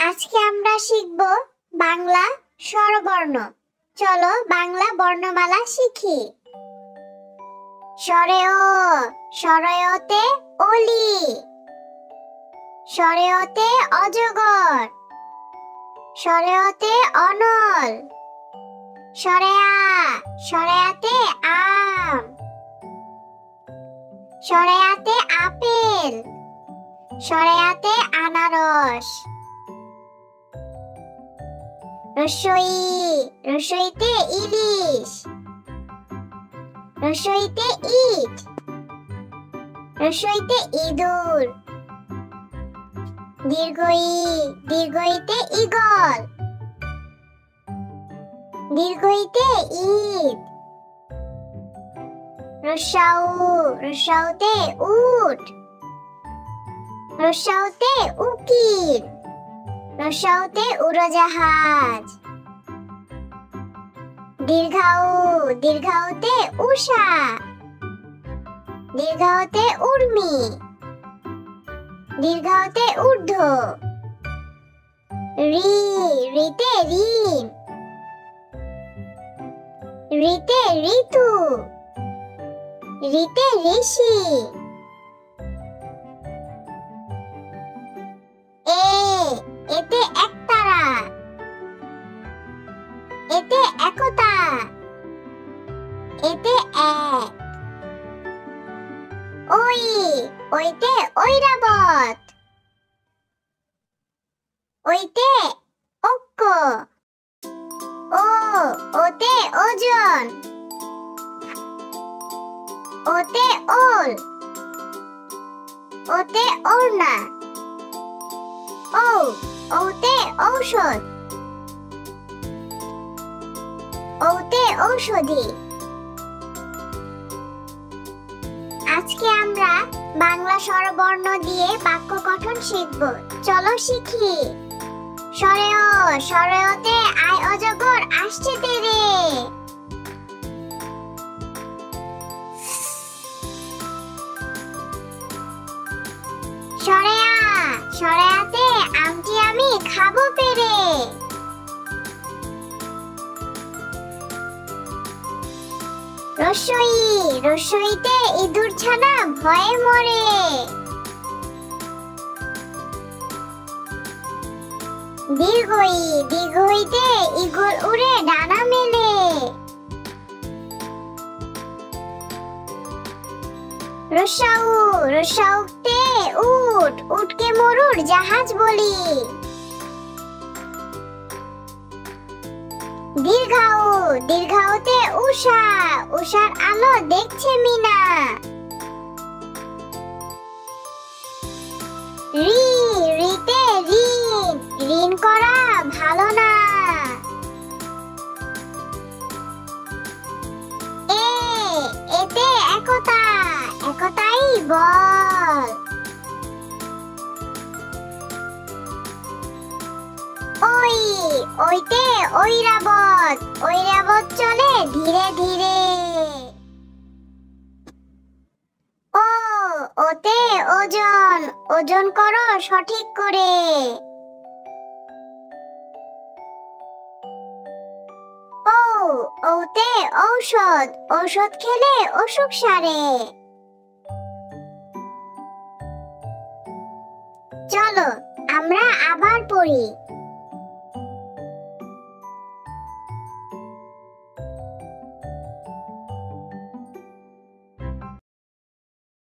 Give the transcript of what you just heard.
আজকে আমরা শিখব বাংলা স্বরবর্ণ। চলো বাংলা বর্ণমালা শিখি। স্বরে অ, স্বরে অতে অলি, স্বরে অতে অজগর, স্বরে অতে অনল, স্বরে আ, স্বরে আতে আম, স্বরে আতে আপেল, স্বরে আতে আনারস। রস্বই, রস্বইতে ইলিশ, রস্বইতে ইট, রস্বইতে ইঁদুর। দীর্ঘই, দীর্ঘইতে ঈগল, দীর্ঘইতে ঈদ। রস্যাউ, রস্যাউতে উট, রস্যাউতে উকিল, রস্যাউতে উড়োজাহাজ। দীর্ঘাউ, দীর্ঘাউতে উষা, দীর্ঘাউতে উর্মি, দীর্ঘাউতে ঊর্ধ্ব। রি, রিতে ঋণ, রিতে ঋতু, রিতে ঋষি। এ, এতে একতারা, এতে একতা, এতে এক। ওই, ওইতে ঐরাবত, ওইতে ঐক্য। ও, ওতে ওজন, ওতে ওল, ওতে ওড়না। ও, ওতে ঔষধ, ওতে ঔষধি। আজকে আমরা বাংলা স্বরবর্ণ দিয়ে বাক্য গঠন শিখব। চলো শিখি। স্বরে অ, স্বরে অতে আয় অজগর আসছে তেরে। স্বরে আ, স্বরে আতে আমটি আমি খাবো পেরে। রস্বই, রস্বইতে ইঁদুর ছানা ভয়ে মরে। দীর্ঘই, দীর্ঘইতে ঈগল উড়ে ডানা মেলে। রস্যাউ, রস্যাউতে উট, উটকে মরুর জাহাজ বলি। দীর্ঘাউ, দীর্ঘাউতে উষা, উষার আলো দেখছে মিনা। রি, রিতে ঋণ, ঋণ করা ভালো না। এ, এতে একতা, একতাই বল। ওই, ওইতে ঐরাবত, ঐরাবত চলে ধীরে ধীরে। ও, ওতে ওজন, ওজন করো সঠিক করে। ও, ওতে ঔষধ, ঔষধ খেলে অসুখ সারে। চলো আমরা আবার পড়ি।